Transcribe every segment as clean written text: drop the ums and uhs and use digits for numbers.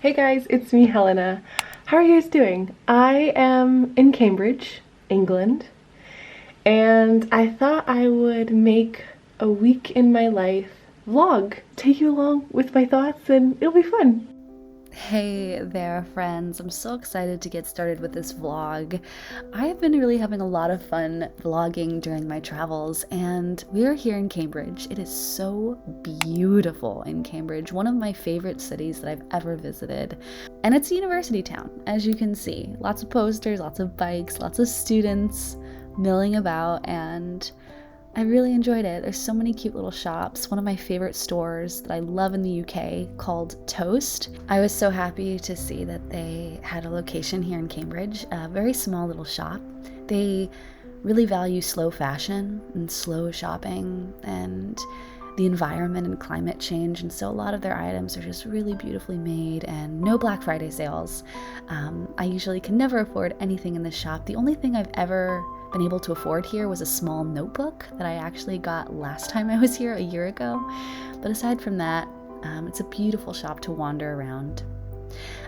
Hey guys, it's me, Helena. How are you guys doing? I am in Cambridge, England, and I thought I would make a week in my life vlog, take you along with my thoughts, and it'll be fun. Hey there, friends. I'm so excited to get started with this vlog. I have been really having a lot of fun vlogging during my travels, and we are here in Cambridge. It is so beautiful in Cambridge, one of my favorite cities that I've ever visited. And it's a university town, as you can see. Lots of posters, lots of bikes, lots of students milling about, and I really enjoyed it. There's so many cute little shops. One of my favorite stores that I love in the UK called Toast. I was so happy to see that they had a location here in Cambridge, a very small little shop. They really value slow fashion and slow shopping and the environment and climate change, and so a lot of their items are just really beautifully made, and no Black Friday sales. I usually can never afford anything in this shop. The only thing I've ever been able to afford here was a small notebook that I actually got last time I was here a year ago. But aside from that, it's a beautiful shop to wander around.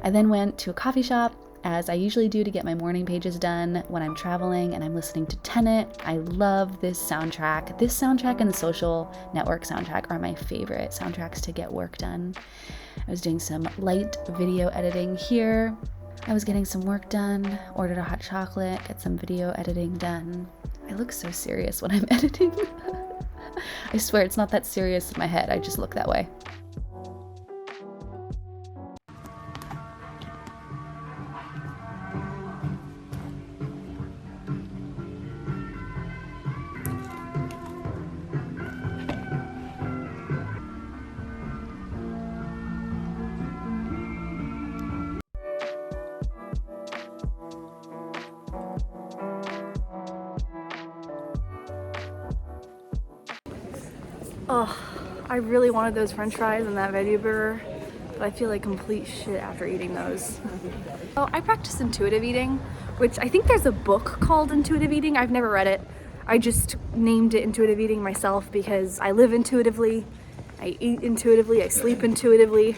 I then went to a coffee shop, as I usually do, to get my morning pages done when I'm traveling, and I'm listening to Tenet. I love this soundtrack. This soundtrack and the Social Network soundtrack are my favorite soundtracks to get work done. I was doing some light video editing here. I was getting some work done, ordered a hot chocolate, get some video editing done. I look so serious when I'm editing. I swear it's not that serious in my head, I just look that way. Oh, I really wanted those french fries and that veggie burger, but I feel like complete shit after eating those. So I practice intuitive eating, which I think there's a book called Intuitive Eating. I've never read it. I just named it Intuitive Eating myself because I live intuitively, I eat intuitively, I sleep intuitively.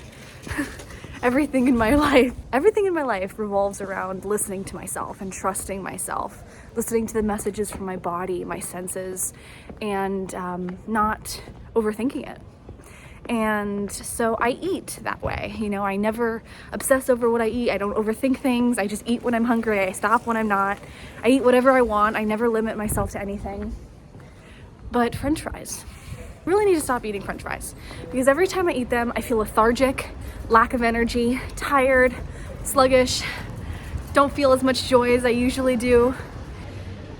Everything in my life revolves around listening to myself and trusting myself, listening to the messages from my body, my senses, and not overthinking it. And so I eat that way. You know, I never obsess over what I eat. I don't overthink things. I just eat when I'm hungry. I stop when I'm not. I eat whatever I want. I never limit myself to anything. But french fries. Really need to stop eating french fries because every time I eat them I feel lethargic, lack of energy, tired, sluggish, don't feel as much joy as I usually do.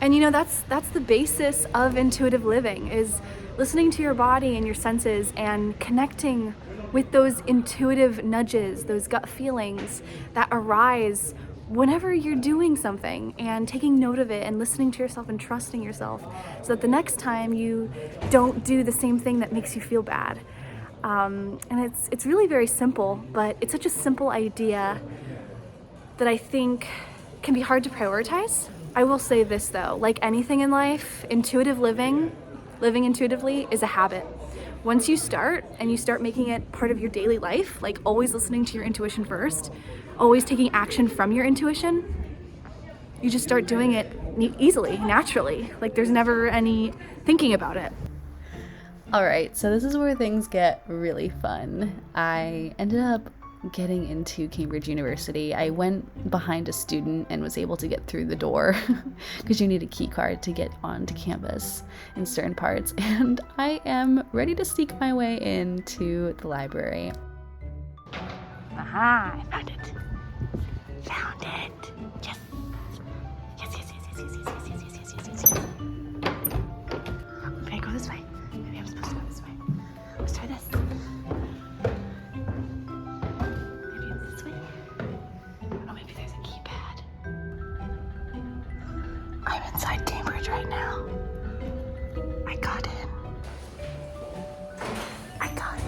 And you know, that's the basis of intuitive living, is listening to your body and your senses and connecting with those intuitive nudges, those gut feelings that arise whenever you're doing something, and taking note of it and listening to yourself and trusting yourself so that the next time you don't do the same thing that makes you feel bad. And it's really very simple, but it's such a simple idea that I think can be hard to prioritize. I will say this though, like anything in life, intuitive living intuitively is a habit. Once you start and you start making it part of your daily life, like always listening to your intuition first, always taking action from your intuition, you just start doing it easily, naturally. Like there's never any thinking about it. Alright, so this is where things get really fun. I ended up getting into Cambridge University. I went behind a student and was able to get through the door because you need a key card to get onto campus in certain parts, and I am ready to sneak my way into the library. Aha, I found it. Found it. Yes. Yes, yes, yes, yes, yes, yes, yes, yes, yes, yes, yes, yes. Maybe I go this way. Maybe I'm supposed to go this way. Let's try this. Maybe it's this way. Oh, maybe there's a keypad. I'm inside Cambridge right now. I got in. I got in.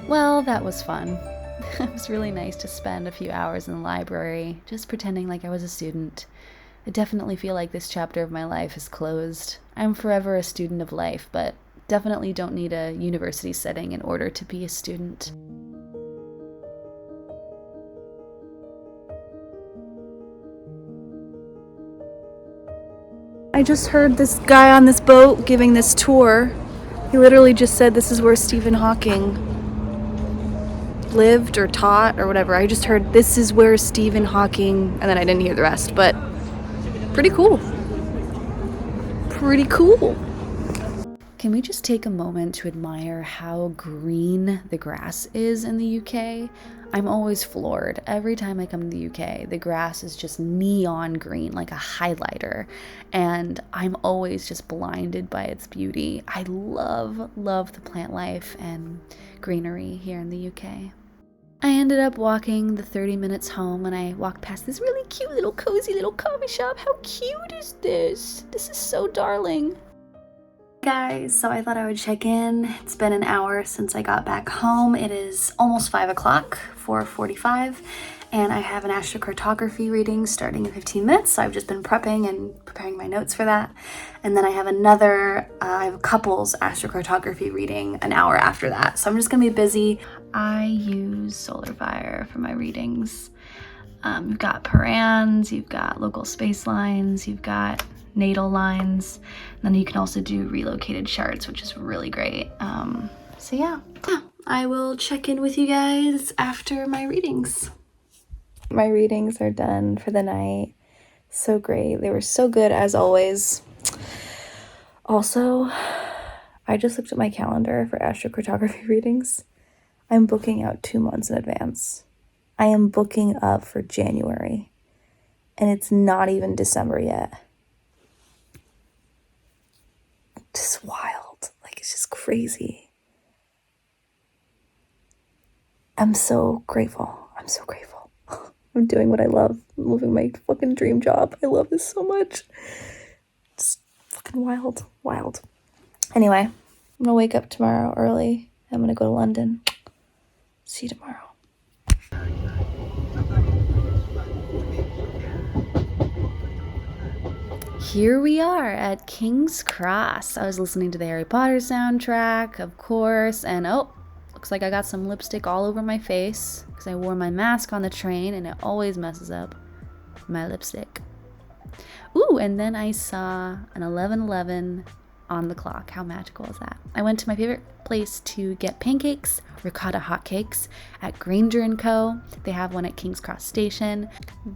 Well, that was fun. It was really nice to spend a few hours in the library, just pretending like I was a student. I definitely feel like this chapter of my life is closed. I'm forever a student of life, but definitely don't need a university setting in order to be a student. I just heard this guy on this boat giving this tour. He literally just said this is where Stephen Hawking lived or taught or whatever. I just heard this is where Stephen Hawking, and then I didn't hear the rest, but pretty cool. Pretty cool. Can we just take a moment to admire how green the grass is in the UK? I'm always floored. Every time I come to the UK, the grass is just neon green, like a highlighter, and I'm always just blinded by its beauty. I love the plant life and greenery here in the UK. I ended up walking the 30 minutes home, and I walked past this really cute little cozy little coffee shop. How cute is this? This is so darling. Guys, so I thought I would check in. It's been an hour since I got back home. It is almost 5 o'clock, 4:45, and I have an astrocartography reading starting in 15 minutes. So I've just been prepping and preparing my notes for that. And then I have I have a couple's astrocartography reading an hour after that. So I'm just gonna be busy. I use SolarFire for my readings. You've got parans, you've got local space lines, you've got natal lines, and then you can also do relocated charts, which is really great. So yeah, I will check in with you guys after my readings. My readings are done for the night. So great. They were so good as always. Also, I just looked at my calendar for astrocartography readings. I'm booking out 2 months in advance. I am booking up for January, and it's not even December yet. Just wild. Like, it's just crazy. I'm so grateful. I'm doing what I love. I'm living my fucking dream job. I love this so much. Just fucking wild. Anyway, I'm gonna wake up tomorrow early. I'm gonna go to London. See you tomorrow. Here we are at King's Cross. I was listening to the Harry Potter soundtrack, of course, and looks like I got some lipstick all over my face because I wore my mask on the train and it always messes up my lipstick. Ooh, and then I saw an 11:11 on the clock. How magical is that? I went to my favorite place to get pancakes, ricotta hotcakes, at Greenery & Co. They have one at King's Cross Station.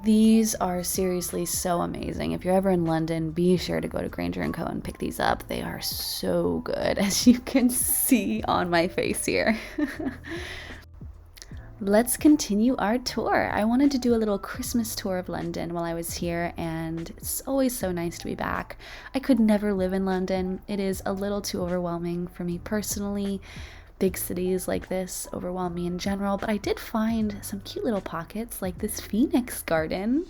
These are seriously so amazing. If you're ever in London, be sure to go to Greenery & Co. and pick these up. They are so good, as you can see on my face here. Let's continue our tour. I wanted to do a little Christmas tour of London while I was here, and it's always so nice to be back. I could never live in London. It is a little too overwhelming for me personally. Big cities like this overwhelm me in general, but I did find some cute little pockets like this Phoenix garden.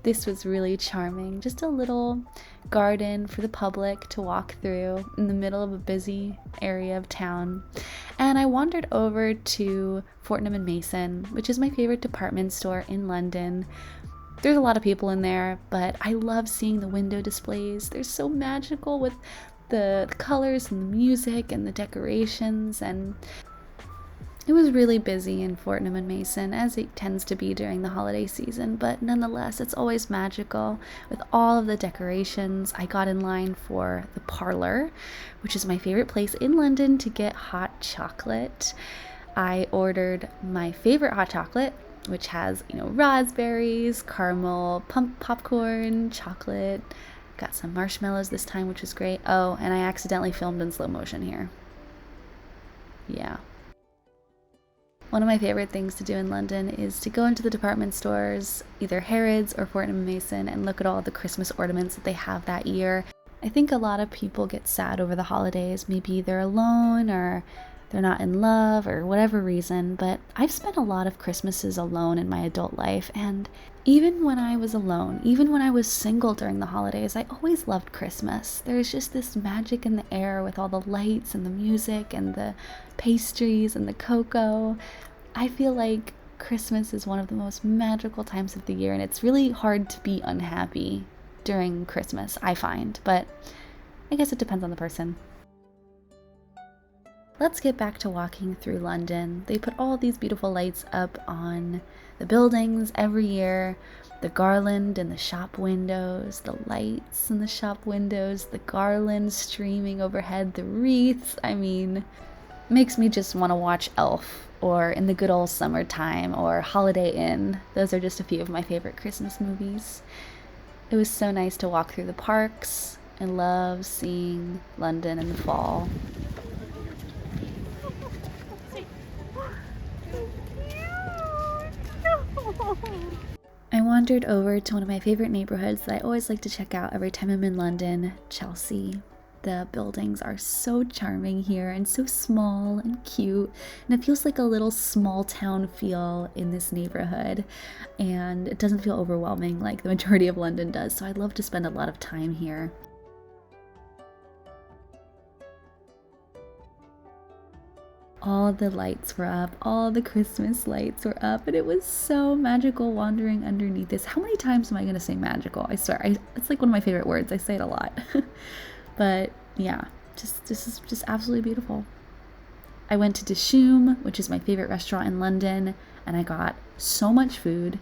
This was really charming. Just a little garden for the public to walk through in the middle of a busy area of town. And I wandered over to Fortnum & Mason, which is my favorite department store in London. There's a lot of people in there, but I love seeing the window displays. They're so magical with the colors and the music and the decorations, and it was really busy in Fortnum & Mason, as it tends to be during the holiday season, but nonetheless, it's always magical with all of the decorations. I got in line for the parlor, which is my favorite place in London to get hot chocolate. I ordered my favorite hot chocolate, which has, raspberries, caramel, popcorn, chocolate. Got some marshmallows this time, which was great. Oh, and I accidentally filmed in slow motion here. Yeah. One of my favorite things to do in London is to go into the department stores, either Harrods or Fortnum & Mason, and look at all the Christmas ornaments that they have that year. I think a lot of people get sad over the holidays. Maybe they're alone or they're not in love or whatever reason, but I've spent a lot of Christmases alone in my adult life, and even when I was alone, even when I was single during the holidays, I always loved Christmas. There's just this magic in the air with all the lights and the music and the pastries and the cocoa. I feel like Christmas is one of the most magical times of the year, and it's really hard to be unhappy during Christmas, I find, but I guess it depends on the person. Let's get back to walking through London. They put all these beautiful lights up on the buildings every year. The garland in the shop windows, the lights in the shop windows, the garland streaming overhead, the wreaths. I mean, makes me just want to watch Elf or In the Good Old Summertime or Holiday Inn. Those are just a few of my favorite Christmas movies. It was so nice to walk through the parks. I love seeing London in the fall. I wandered over to one of my favorite neighborhoods that I always like to check out every time I'm in London, Chelsea. The buildings are so charming here and so small and cute, and it feels like a little small town feel in this neighborhood, and it doesn't feel overwhelming like the majority of London does, so I love to spend a lot of time here. All the lights were up, all the Christmas lights were up, and it was so magical wandering underneath this. How many times am I going to say magical? I swear, it's like one of my favorite words. I say it a lot. But yeah, this is just absolutely beautiful. I went to Dishoom, which is my favorite restaurant in London, and I got so much food.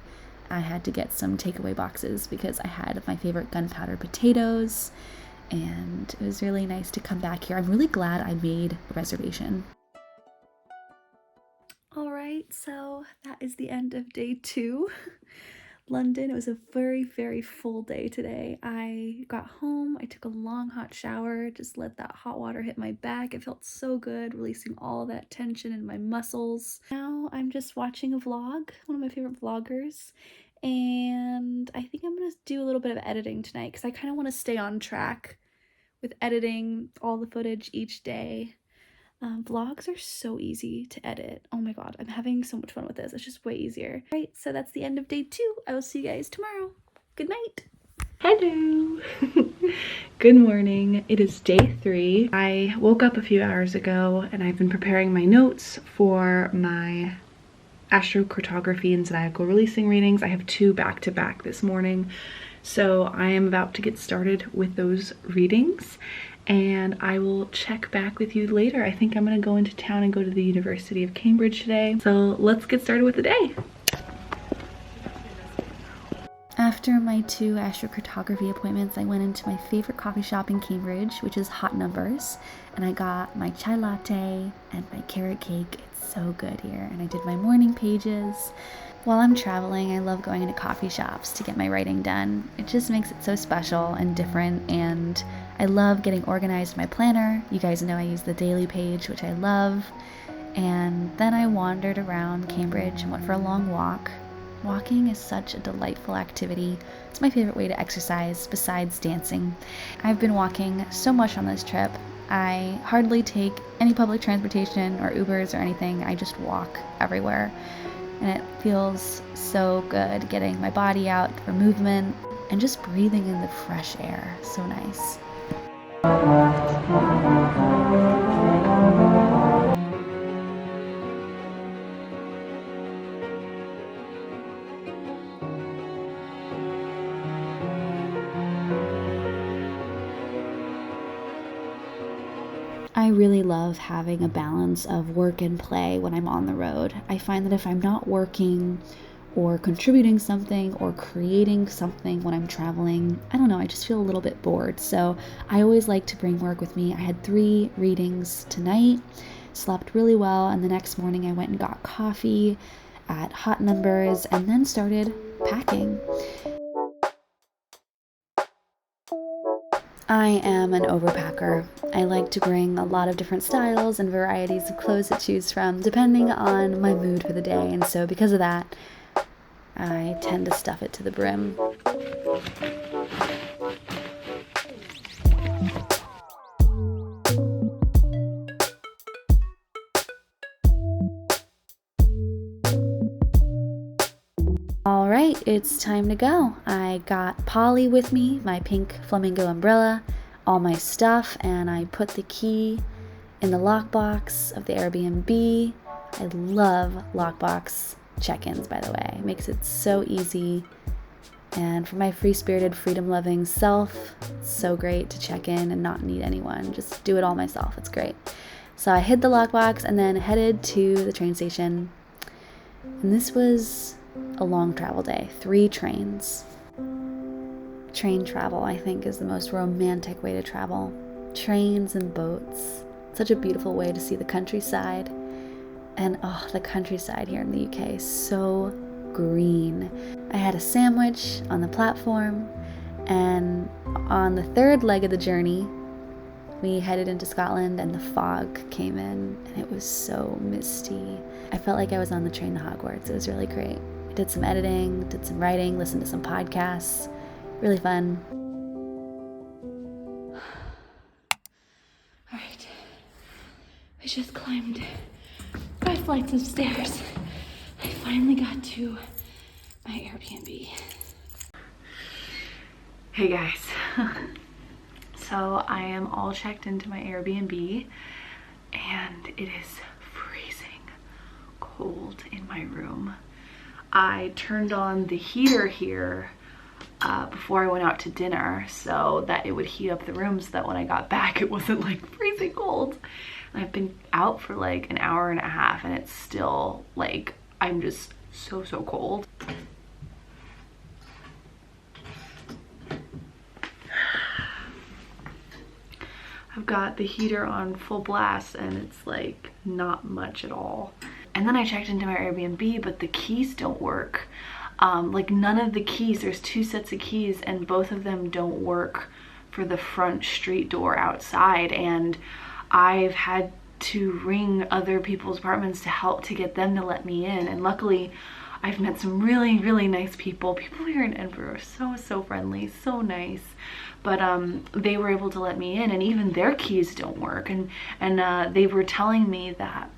I had to get some takeaway boxes because I had my favorite gunpowder potatoes, and it was really nice to come back here. I'm really glad I made a reservation. Alright, so that is the end of day 2. London, it was a very, very full day today. I got home, I took a long hot shower, just let that hot water hit my back. It felt so good, releasing all that tension in my muscles. Now I'm just watching a vlog, one of my favorite vloggers, and I think I'm gonna do a little bit of editing tonight because I kind of want to stay on track with editing all the footage each day. Vlogs are so easy to edit. Oh my god, I'm having so much fun with this. It's just way easier. Right, so that's the end of day 2. I will see you guys tomorrow. Good night. Hello. Good morning. It is day 3. I woke up a few hours ago and I've been preparing my notes for my Astrocartography and zodiacal releasing readings. I have 2 back-to-back this morning, so I am about to get started with those readings, and I will check back with you later. I think I'm gonna go into town and go to the University of Cambridge today. So let's get started with the day. After my 2 astrocartography appointments, I went into my favorite coffee shop in Cambridge, which is Hot Numbers, and I got my chai latte and my carrot cake. It's so good here. And I did my morning pages. While I'm traveling, I love going into coffee shops to get my writing done. It just makes it so special and different, and I love getting organized in my planner. You guys know I use the daily page, which I love. And then I wandered around Cambridge and went for a long walk. Walking is such a delightful activity. It's my favorite way to exercise besides dancing. I've been walking so much on this trip. I hardly take any public transportation or Ubers or anything. I just walk everywhere. And it feels so good getting my body out for movement and just breathing in the fresh air. So nice. I really love having a balance of work and play when I'm on the road. I find that if I'm not working or contributing something or creating something when I'm traveling, I don't know, I just feel a little bit bored. So I always like to bring work with me. I had 3 readings tonight, slept really well, and the next morning I went and got coffee at Hot Numbers and then started packing. I am an overpacker. I like to bring a lot of different styles and varieties of clothes to choose from depending on my mood for the day, and so because of that, I tend to stuff it to the brim. All right, it's time to go. I got Polly with me, my pink flamingo umbrella, all my stuff, and I put the key in the lockbox of the Airbnb. I love lockbox check-ins, by the way. It makes it so easy. And for my free-spirited, freedom-loving self, it's so great to check in and not need anyone. Just do it all myself. It's great. So I hid the lockbox and then headed to the train station. And this was a long travel day, 3 trains. Train travel, I think, is the most romantic way to travel. Trains and boats. Such a beautiful way to see the countryside. And oh, the countryside here in the UK is so green. I had a sandwich on the platform, and on the 3rd leg of the journey, we headed into Scotland and the fog came in and it was so misty. I felt like I was on the train to Hogwarts. It was really great. I did some editing, did some writing, listened to some podcasts. Really fun. All right, I just climbed 5 flights of stairs. I finally got to my Airbnb. Hey guys. So I am all checked into my Airbnb and it is freezing cold in my room. I turned on the heater here before I went out to dinner so that it would heat up the room so that when I got back it wasn't like freezing cold. And I've been out for like an hour and a half and it's still like, I'm just so cold. I've got the heater on full blast and it's like not much at all. And then I checked into my Airbnb, but the keys don't work. Like none of the keys, there's 2 sets of keys and both of them don't work for the front street door outside. And I've had to ring other people's apartments to help to get them to let me in. And luckily I've met some really nice people. People here in Edinburgh are so friendly, so nice. But they were able to let me in and even their keys don't work. And they were telling me that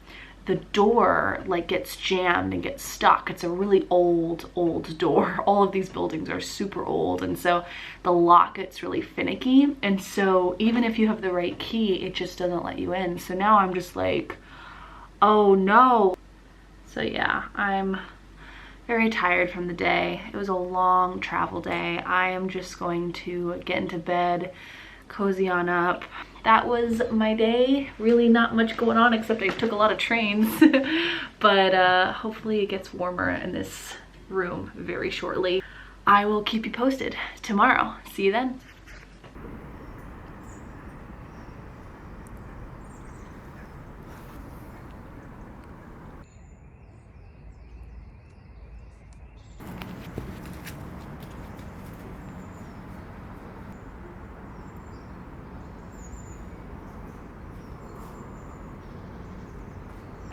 the door like gets jammed and gets stuck. It's a really old door. All of these buildings are super old and so the lock gets really finicky. And so even if you have the right key, it just doesn't let you in. So now I'm just like, oh no. So yeah, I'm very tired from the day. It was a long travel day. I am just going to get into bed, cozy on up. That was my day. Really not much going on except I took a lot of trains. But hopefully it gets warmer in this room very shortly. I will keep you posted tomorrow. See you then.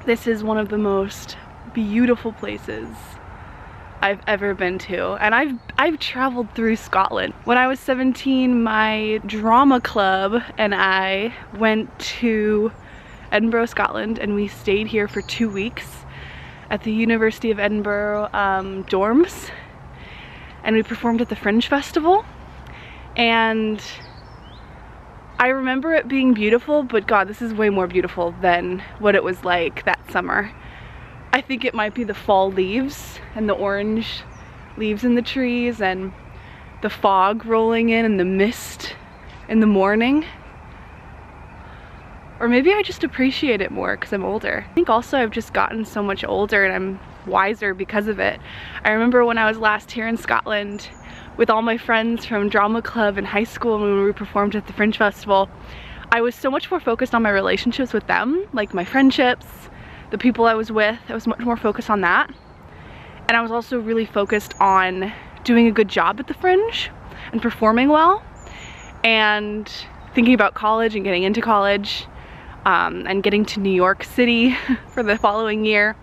This is one of the most beautiful places I've ever been to, and I've traveled through Scotland. When I was 17, my drama club and I went to Edinburgh, Scotland, and we stayed here for 2 weeks at the University of Edinburgh dorms, and we performed at the Fringe Festival. And I remember it being beautiful, but God, this is way more beautiful than what it was like that summer. I think it might be the fall leaves and the orange leaves in the trees and the fog rolling in and the mist in the morning. Or maybe I just appreciate it more because I'm older. I think also I've just gotten so much older and I'm wiser because of it. I remember when I was last here in Scotland with all my friends from drama club in high school and when we performed at the Fringe Festival, I was so much more focused on my relationships with them, like my friendships, the people I was with. I was much more focused on that. And I was also really focused on doing a good job at the Fringe and performing well and thinking about college and getting into college and getting to New York City for the following year,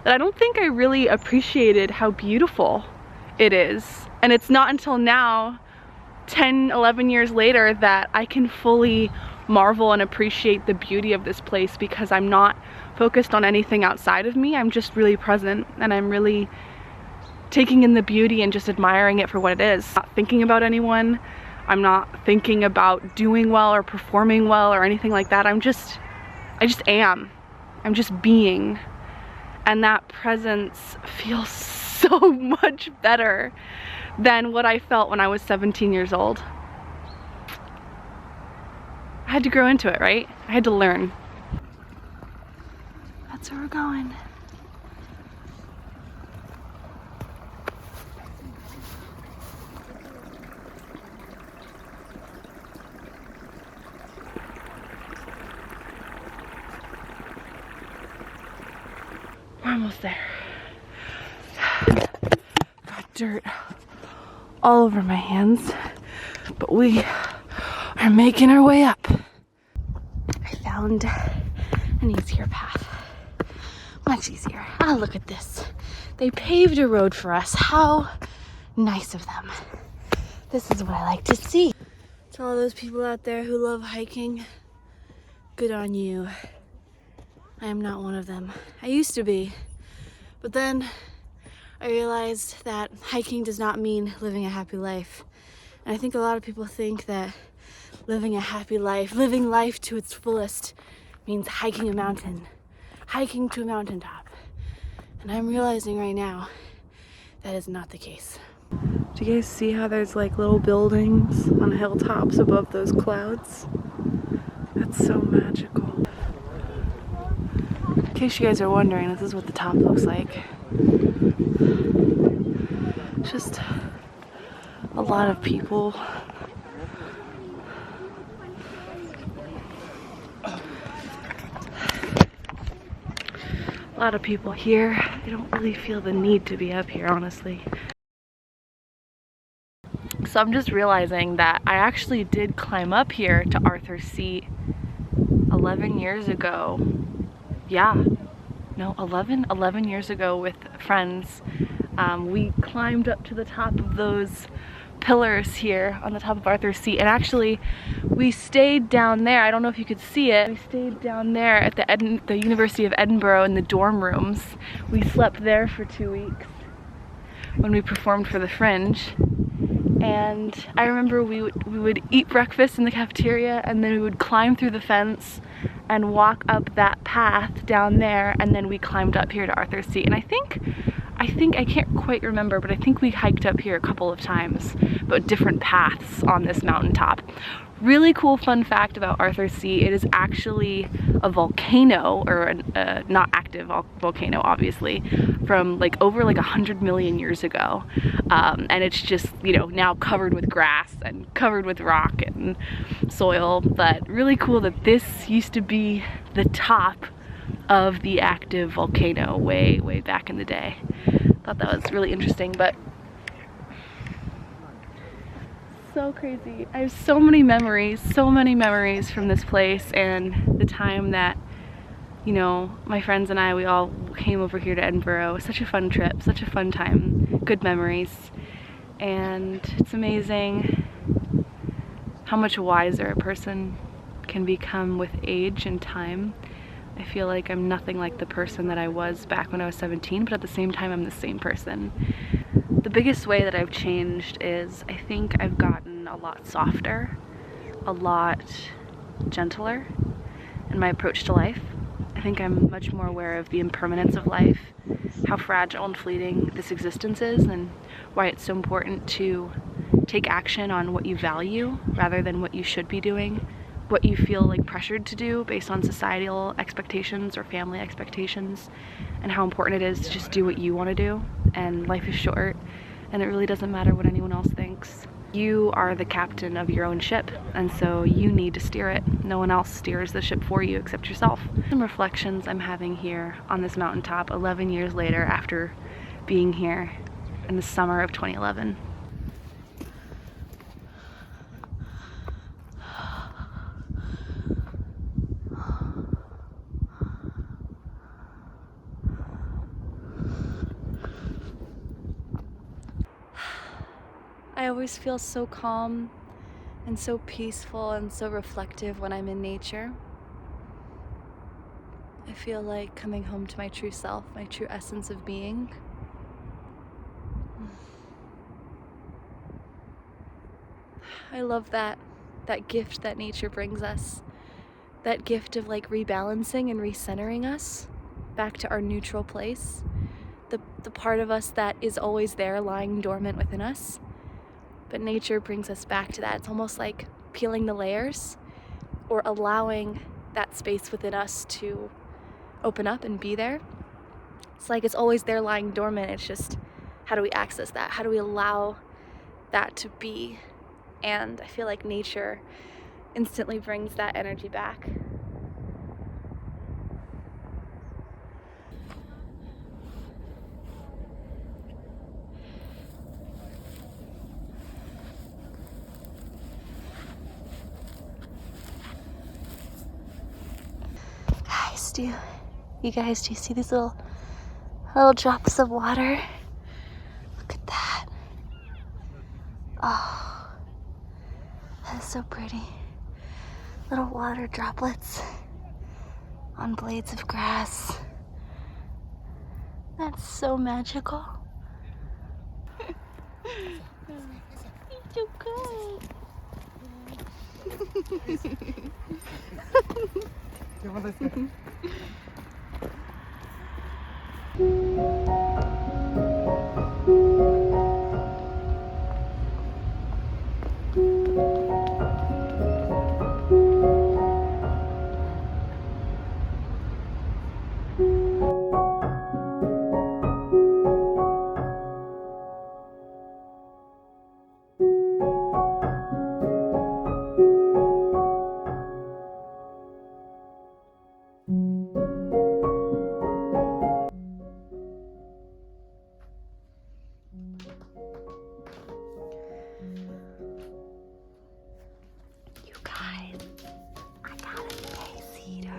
that I don't think I really appreciated how beautiful it is. And it's not until now, 10, 11 years later, that I can fully marvel and appreciate the beauty of this place because I'm not focused on anything outside of me. I'm just really present and I'm really taking in the beauty and just admiring it for what it is. Not thinking about anyone. I'm not thinking about doing well or performing well or anything like that. I just am. I'm just being. And that presence feels so much better than what I felt when I was 17 years old. I had to grow into it, right? I had to learn. That's where we're going. We're almost there. Got dirt all over my hands, but we are making our way up. I found an easier path. Much easier. Ah, look at this. They paved a road for us. How nice of them. This is what I like to see. To all those people out there who love hiking, good on you. I am not one of them. I used to be, but then I realized that hiking does not mean living a happy life. And I think a lot of people think that living a happy life, living life to its fullest, means hiking a mountain, hiking to a mountaintop. And I'm realizing right now that is not the case. Do you guys see how there's like little buildings on hilltops above those clouds? That's so magical. In case you guys are wondering, this is what the top looks like. Just a lot of people. A lot of people here. I don't really feel the need to be up here, honestly. So I'm just realizing that I actually did climb up here to Arthur's Seat 11 years ago. Yeah, no, 11 years ago with friends. We climbed up to the top of those pillars here on the top of Arthur's Seat, and actually we stayed down there. I don't know if you could see it. We stayed down there at the University of Edinburgh in the dorm rooms. We slept there for 2 weeks when we performed for the Fringe. And I remember we would eat breakfast in the cafeteria, and then we would climb through the fence and walk up that path down there, and then we climbed up here to Arthur's Seat. And I think I can't quite remember, but I think we hiked up here a couple of times, but different paths on this mountaintop. Really cool fun fact about Arthur's Seat, it is actually a volcano, or a not active volcano obviously, from like over like 100 million years ago. And it's just, you know, now covered with grass and covered with rock and soil, but really cool that this used to be the top of the active volcano way back in the day. Thought that was really interesting, but so crazy. I have so many memories from this place and the time that, you know, my friends and I, we all came over here to Edinburgh. It was such a fun trip, such a fun time, good memories. And it's amazing how much wiser a person can become with age and time. I feel like I'm nothing like the person that I was back when I was 17, but at the same time I'm the same person. The biggest way that I've changed is I think I've gotten a lot softer, a lot gentler in my approach to life. I think I'm much more aware of the impermanence of life, how fragile and fleeting this existence is, and why it's so important to take action on what you value rather than what you should be doing, what you feel like pressured to do based on societal expectations or family expectations, and how important it is to just do what you want to do. And life is short, and it really doesn't matter what anyone else thinks. You are the captain of your own ship, and so you need to steer it. No one else steers the ship for you except yourself. Some reflections I'm having here on this mountaintop 11 years later after being here in the summer of 2011. I always feel so calm and so peaceful and so reflective when I'm in nature. I feel like coming home to my true self, my true essence of being. I love that gift that nature brings us. That gift of like rebalancing and recentering us back to our neutral place. The part of us that is always there lying dormant within us. But nature brings us back to that. It's almost like peeling the layers or allowing that space within us to open up and be there. It's like it's always there lying dormant. It's just, how do we access that? How do we allow that to be? And I feel like nature instantly brings that energy back. Guys, do you see these little drops of water? Look at that. Oh, that is so pretty. Little water droplets on blades of grass. That's so magical. It's so good. You guys, I got a space heater.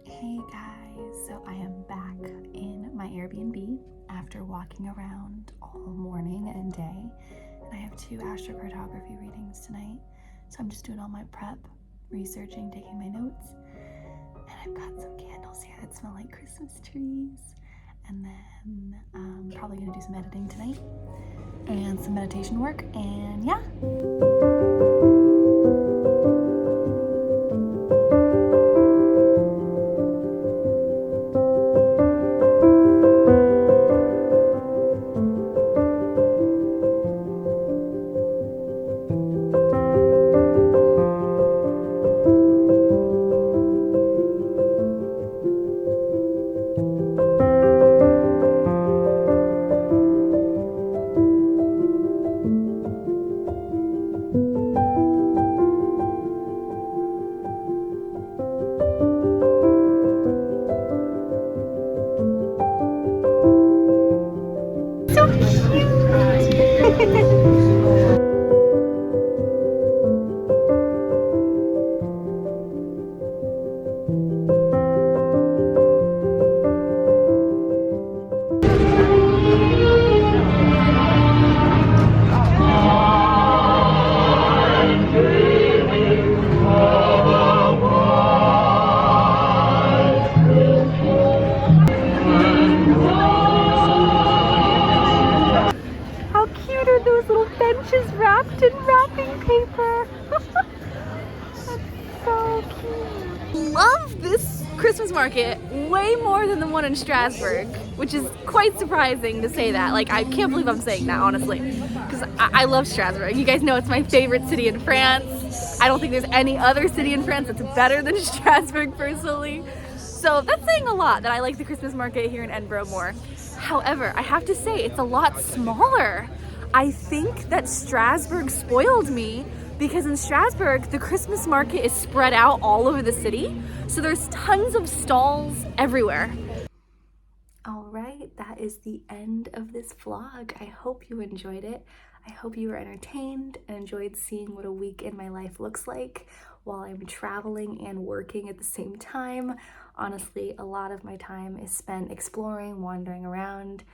Hey guys, so I am back in my Airbnb after walking around all morning and day, and I have 2 astrocartography readings tonight, so I'm just doing all my prep, researching, taking my notes, and I've got some candles here that smell like Christmas trees, and then I'm probably gonna do some editing tonight and some meditation work, and yeah. Wrapped in wrapping paper. That's so cute. Love this Christmas market way more than the one in Strasbourg, which is quite surprising to say that. Like, I can't believe I'm saying that, honestly, because I love Strasbourg. You guys know it's my favorite city in France. I don't think there's any other city in France that's better than Strasbourg, personally. So that's saying a lot that I like the Christmas market here in Edinburgh more. However, I have to say it's a lot smaller. I think that Strasbourg spoiled me, because in Strasbourg, the Christmas market is spread out all over the city. So there's tons of stalls everywhere. All right, that is the end of this vlog. I hope you enjoyed it. I hope you were entertained and enjoyed seeing what a week in my life looks like while I'm traveling and working at the same time. Honestly, a lot of my time is spent exploring, wandering around,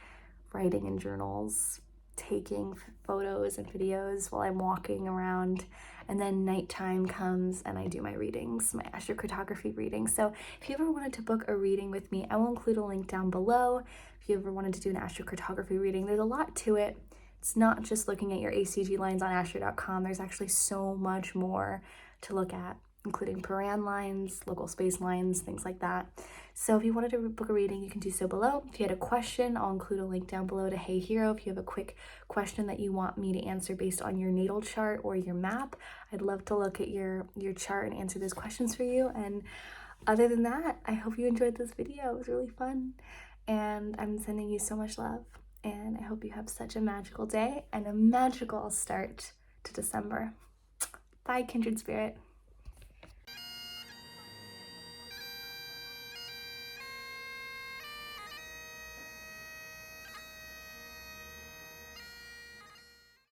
writing in journals, taking photos and videos while I'm walking around, and then nighttime comes and I do my readings, my astrocartography readings. So if you ever wanted to book a reading with me, I will include a link down below. If you ever wanted to do an astrocartography reading, there's a lot to it. It's not just looking at your ACG lines on astro.com. There's actually so much more to look at, including Paran lines, local space lines, things like that. So if you wanted to book a reading, you can do so below. If you had a question, I'll include a link down below to Hey Hero. If you have a quick question that you want me to answer based on your natal chart or your map, I'd love to look at your chart and answer those questions for you. And other than that, I hope you enjoyed this video. It was really fun. And I'm sending you so much love. And I hope you have such a magical day and a magical start to December. Bye, kindred spirit.